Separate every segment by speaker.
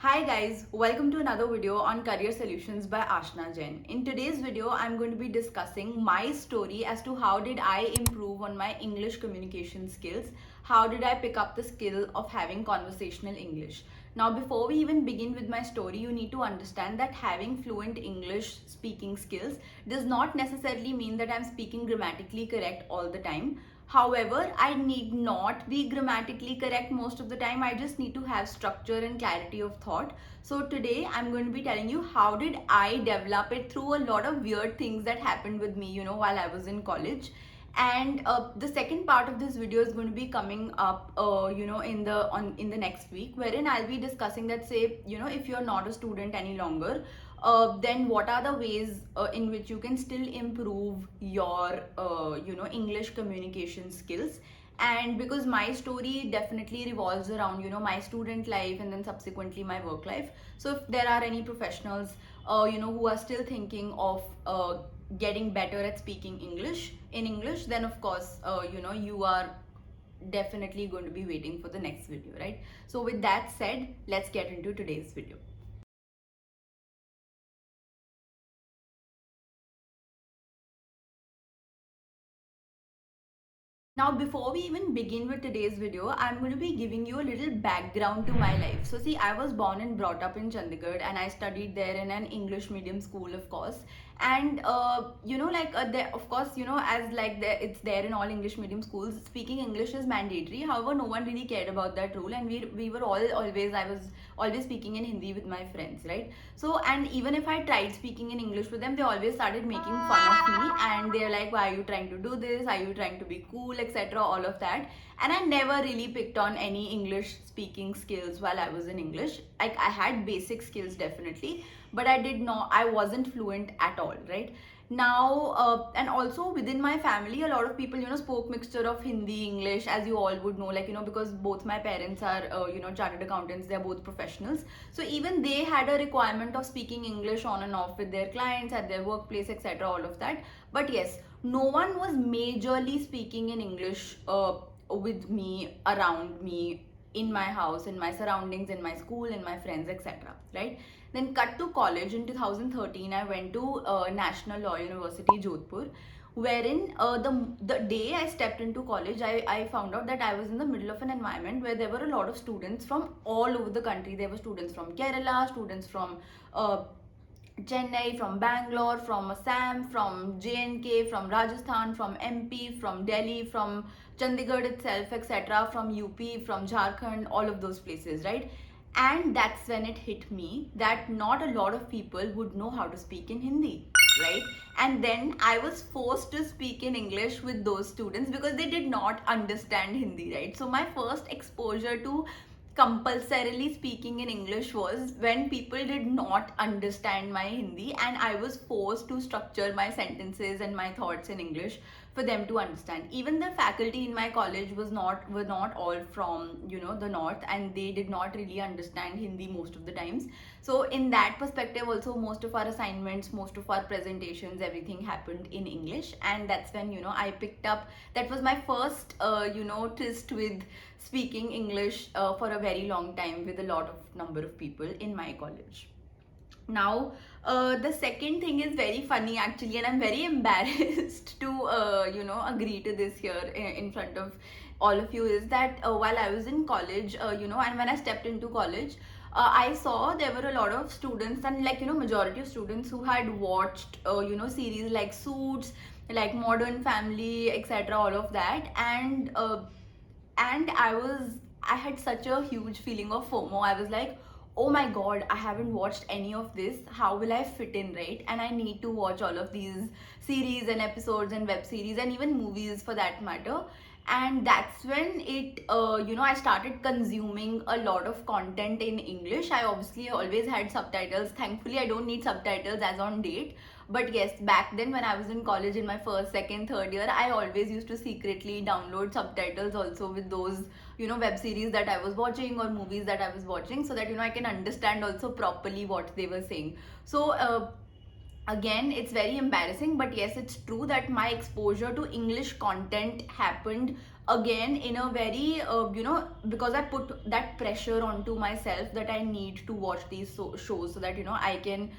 Speaker 1: Hi guys, welcome to another video on career solutions by Aashna Jain. In today's video, I'm going to be discussing my story as to how did I improve on my English communication skills, how did I pick up the skill of having conversational English. Now, before we even begin with my story, you need to understand that having fluent English speaking skills does not necessarily mean that I'm speaking grammatically correct all the time. However, I need not be grammatically correct most of the time. I just need to have structure and clarity of thought. So today I'm going to be telling you how did I develop it through a lot of weird things that happened with me, while I was in college. And the second part of this video is going to be coming up, in the next week, wherein I'll be discussing that, say, if you're not a student any longer, then what are the ways in which you can still improve your English communication skills. And because my story definitely revolves around my student life and then subsequently my work life, so if there are any professionals who are still thinking of getting better at speaking English, then of course you are definitely going to be waiting for the next video, right? So with that said, let's get into today's video. Now, before we even begin with today's video, I'm going to be giving you a little background to my life. So, see, I was born and brought up in Chandigarh, and I studied there in an English medium school, of course. And there, of course, as like it's there in all English medium schools, speaking English is mandatory. However, no one really cared about that rule, and we were I was always speaking in Hindi with my friends, right? So, and even if I tried speaking in English with them, they always started making fun of me, and they're like, why are you trying to do this? Are you trying to be cool, etc., all of that. And I never really picked on any English speaking skills while I was in English. Like, I had basic skills definitely, but I wasn't fluent at all, right? Now, and also within my family, a lot of people spoke mixture of Hindi, English, as you all would know, like, because both my parents are chartered accountants, they're both professionals. So even they had a requirement of speaking English on and off with their clients at their workplace, etc., all of that. But yes, no one was majorly speaking in English with me, around me, in my house, in my surroundings, in my school, in my friends, etc., right? Then cut to college in 2013, I went to National Law University, Jodhpur, wherein the day I stepped into college, I found out that I was in the middle of an environment where there were a lot of students from all over the country. There were students from Kerala, students from Chennai, from Bangalore, from Assam, from J&K, from Rajasthan, from MP, from Delhi, from Chandigarh itself, etc., from UP, from Jharkhand, all of those places, right? And that's when it hit me that not a lot of people would know how to speak in Hindi, right? And then I was forced to speak in English with those students because they did not understand Hindi, right? So my first exposure to compulsorily speaking in English was when people did not understand my Hindi, and I was forced to structure my sentences and my thoughts in English for them to understand. Even the faculty in my college were not all from the north, and they did not really understand Hindi most of the times. So in that perspective also, most of our assignments, most of our presentations, everything happened in English. And that's when I picked up, that was my first tryst with speaking English for a very long time with a lot of number of people in my college. Now, the second thing is very funny actually, and I'm very embarrassed to agree to this here in front of all of you, is that while I was in college, and when I stepped into college, I saw there were a lot of students, and like majority of students who had watched series like Suits, like Modern Family, etc., all of that. And I had such a huge feeling of FOMO. I was like, oh my god, I haven't watched any of this, how will I fit in, right? And I need to watch all of these series and episodes and web series and even movies for that matter. And that's when I started consuming a lot of content in English. I obviously always had subtitles. Thankfully, I don't need subtitles as on date. But yes, back then when I was in college in my first, second, third year, I always used to secretly download subtitles also with those web series that I was watching or movies that I was watching, so that I can understand also properly what they were saying. So again, it's very embarrassing, but yes, it's true that my exposure to English content happened again in a very because I put that pressure onto myself that I need to watch these shows so that I can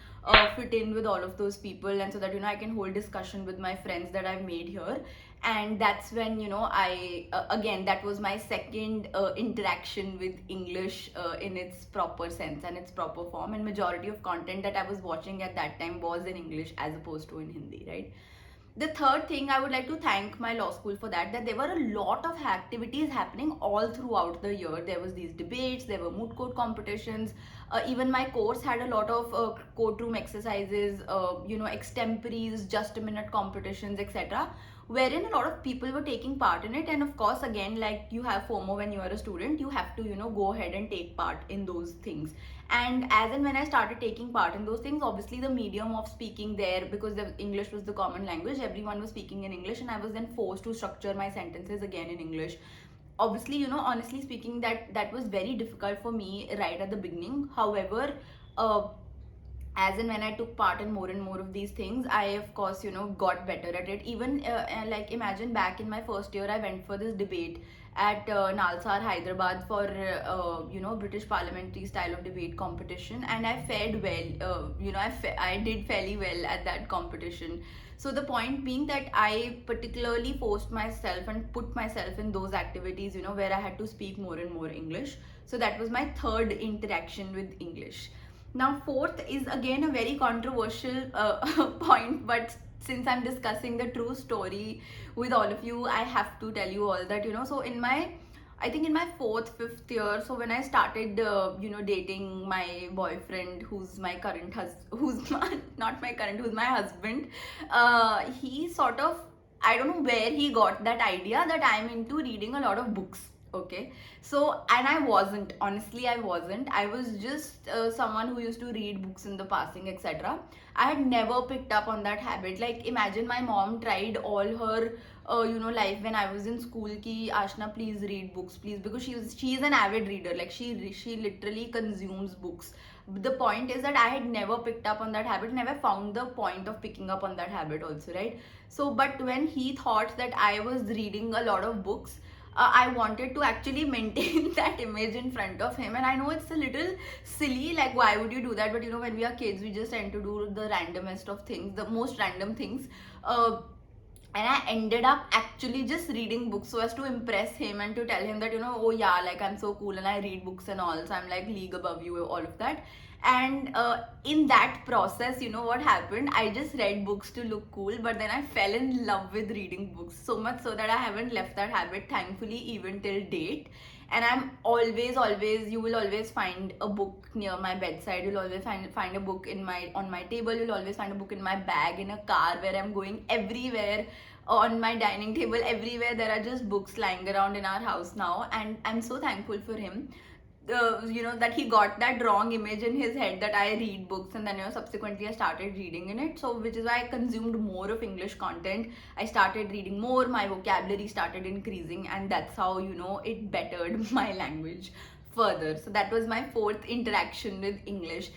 Speaker 1: fit in with all of those people, and so that I can hold discussion with my friends that I've made here. And that's when I again, that was my second interaction with English in its proper sense and its proper form, and majority of content that I was watching at that time was in English as opposed to in Hindi, right? The third thing, I would like to thank my law school for that there were a lot of activities happening all throughout the year. There was these debates, there were moot court competitions, even my course had a lot of courtroom exercises, extemporaries, just a minute competitions, etc., wherein a lot of people were taking part in it. And of course, again, like you have FOMO when you are a student, you have to go ahead and take part in those things. And as and when I started taking part in those things, obviously the medium of speaking there, because the English was the common language, everyone was speaking in English, and I was then forced to structure my sentences again in English. Obviously, honestly speaking, that was very difficult for me right at the beginning. However, uh, as and when I took part in more and more of these things, I of course got better at it. Even like imagine back in my first year, I went for this debate at Nalsar, Hyderabad, for British parliamentary style of debate competition, and I fared well. I did fairly well at that competition. So the point being that I particularly forced myself and put myself in those activities, where I had to speak more and more English. So that was my third interaction with English. Now, fourth is again a very controversial point, but since I'm discussing the true story with all of you, I have to tell you all that, so I think in my fourth, fifth year, so when I started, dating my boyfriend, who's my current who's not my current, who's my husband, he sort of, I don't know where he got that idea that I'm into reading a lot of books. Okay, so, and I wasn't, honestly, I wasn't. I was just someone who used to read books in the passing, etc. I had never picked up on that habit. Like, imagine my mom tried all her life when I was in school ki Aashna, please read books, please, because she's an avid reader. Like, she literally consumes books. The point is that I had never picked up on that habit, never found the point of picking up on that habit also, right? So, but when he thought that I was reading a lot of books, I wanted to actually maintain that image in front of him. And I know it's a little silly, like why would you do that? But when we are kids, we just tend to do the randomest of things, the most random things. And I ended up actually just reading books so as to impress him and to tell him that, oh yeah, like I'm so cool and I read books and all, so I'm like league above you, all of that. And in that process, what happened? I just read books to look cool, but then I fell in love with reading books so much so that I haven't left that habit, thankfully, even till date. And I'm always, you will always find a book near my bedside. You'll always find a book on my table. You'll always find a book in my bag, in a car, where I'm going, everywhere, on my dining table, everywhere. There are just books lying around in our house now, and I'm so thankful for him. That he got that wrong image in his head that I read books, and then subsequently I started reading in it. So which is why I consumed more of English content. I started reading more, my vocabulary started increasing, and that's how it bettered my language further. So that was my fourth interaction with English.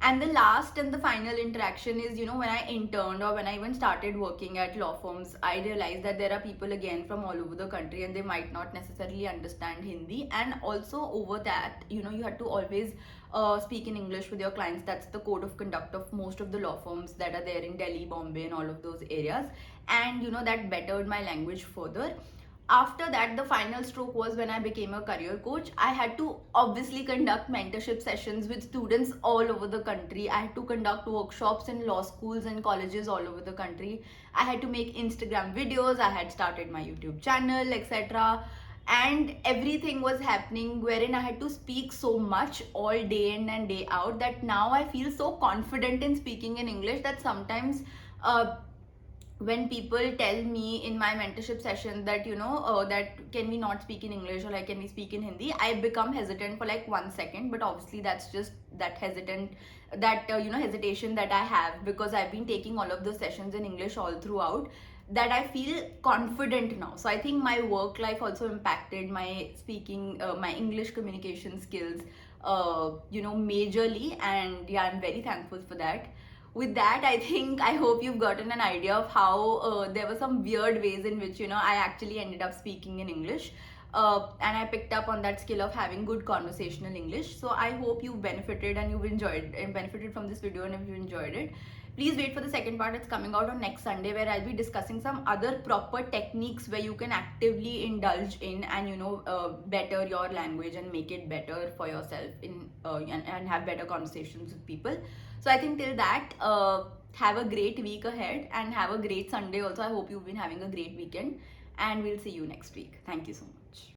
Speaker 1: And the last and the final interaction is, when I interned, or when I even started working at law firms, I realized that there are people again from all over the country, and they might not necessarily understand Hindi. And also over that, you had to always speak in English with your clients. That's the code of conduct of most of the law firms that are there in Delhi, Bombay, and all of those areas. And that bettered my language further. After that, the final stroke was when I became a career coach. I had to obviously conduct mentorship sessions with students all over the country. I had to conduct workshops in law schools and colleges all over the country. I had to make Instagram videos. I had started my YouTube channel, etc. And everything was happening wherein I had to speak so much all day in and day out, that now I feel so confident in speaking in English that sometimes when people tell me in my mentorship session that that can we not speak in English, or like can we speak in Hindi, I become hesitant for like 1 second. But obviously that's just that hesitation that I have, because I've been taking all of the sessions in English all throughout, that I feel confident now. So I think my work life also impacted my speaking, my English communication skills majorly. And yeah, I'm very thankful for that. with that, I hope you've gotten an idea of how there were some weird ways in which I actually ended up speaking in English. And I picked up on that skill of having good conversational English. So I hope you benefited and you've enjoyed and benefited from this video. And if you enjoyed it, please wait for the second part. It's coming out on next Sunday, where I'll be discussing some other proper techniques where you can actively indulge in and better your language and make it better for yourself and have better conversations with people. So I think till that, have a great week ahead and have a great Sunday also. I hope you've been having a great weekend, and we'll see you next week. Thank you so much.